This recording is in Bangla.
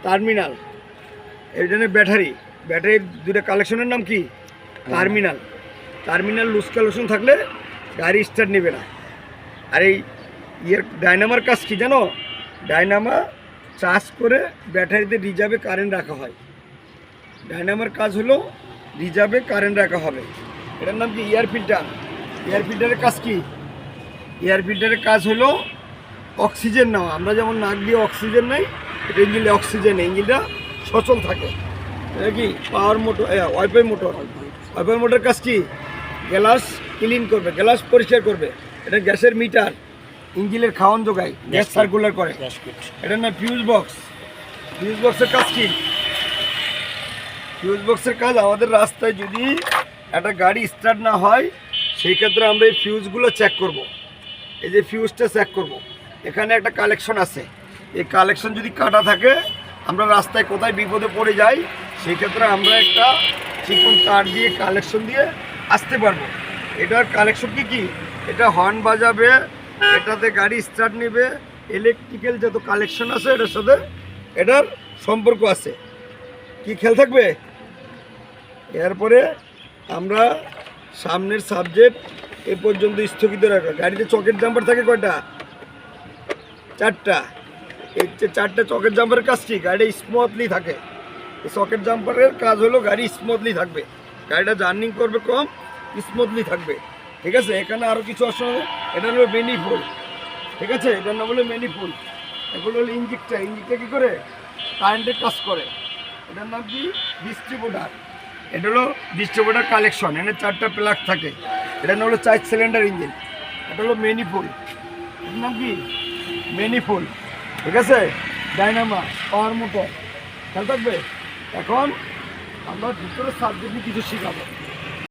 টার্মিনাল, এই জন্য ব্যাটারি, ব্যাটারির দুটো কালেকশনের নাম কি? টার্মিনাল। টার্মিনাল লুজ কালেকশন থাকলে গাড়ি স্টার্ট নেবে না। আর এই ডায়নামার কাজ কি জানো? ডায়নামা চার্জ করে ব্যাটারিতে রিজার্ভে কারেন্ট রাখা হয়। ডায়নামার কাজ হলো রিজার্ভে কারেন্ট রাখা হবে। এটার নাম কি? Air filter. এয়ার ফিল্টারের কাজ কি? এয়ার ফিল্টারের কাজ হলো অক্সিজেন নেওয়া। আমরা যেমন নাক দিয়ে অক্সিজেন নেই, এটা ইঞ্জিনে অক্সিজেন নেই, ইঞ্জিনটা সচল থাকে। এটা কি? পাওয়ার motor, wifi motor. Wifi motor কাজ কি? গ্যাস ক্লিন করবে, গ্যাস পরিষ্কার করবে। এটা গ্যাসের মিটার, ইঞ্জিনের খাওয়ান যোগায়, গ্যাস সার্কুলার করে। এটার নাম ফিউজ বক্স। ফিউজ বক্সের কাজ কি? ফিউজ বক্সের কাজ আমাদের রাস্তায় যদি একটা গাড়ি স্টার্ট না হয়, সেই ক্ষেত্রে আমরা এই ফিউজগুলো চেক করব। এই যে ফিউজটা চেক করব, এখানে একটা কালেকশন আছে। এই কালেকশন যদি কাটা থাকে, আমরা রাস্তায় কোথায় বিপদে পড়ে যাই, সেই ক্ষেত্রে আমরা একটা চিকন তার দিয়ে কালেকশন দিয়ে আসতে পারবো। এটার কালেকশন কি? এটা হর্ন বাজাবে, এটাতে গাড়ি স্টার্ট নেবে, ইলেকট্রিক্যাল যত কালেকশন আছে এটার সাথে এটার সম্পর্ক আছে। কি খেয়াল থাকবে? এরপরে আমরা সামনের সাবজেক্ট এ পর্যন্ত স্থগিত রাখা। গাড়িতে চকের জাম্পার থাকে কয়টা? 4টা। এই যে 4টা চকের জাম্পারের কাজ কি? গাড়ি স্মুথলি থাকে। এই চকের জাম্পারের কাজ হলো গাড়ি স্মুথলি থাকবে, গাড়িটা জার্নিং করবে কম, স্মুথলি থাকবে। ঠিক আছে? এখানে আরও কিছু আসলে, এটা হলো ম্যানিফোল্ড। ঠিক আছে? এটার নাম হলো ম্যানিফোল্ড। এগুলো হলো ইঞ্জিনটা। ইঞ্জিনটা কী করে? কারেন্টের কাজ করে। এটার নাম কি? ডিস্ট্রিবিউটার। এটা হলো ডিস্ট্রিবিউটার কালেকশন। এখানে 4টা প্লাগ থাকে। এটার নাম হলো 4 সিলিন্ডার ইঞ্জিন। এটা হলো ম্যানিফোল্ড। এটার নাম কি? ম্যানিফোল্ড। ঠিক আছে? ডায়নামা, পাওয়ার মোটর, খেয়াল থাকবে। এখন আমরা ভিতরে সাবজেক্ট কিছু শিখাবো।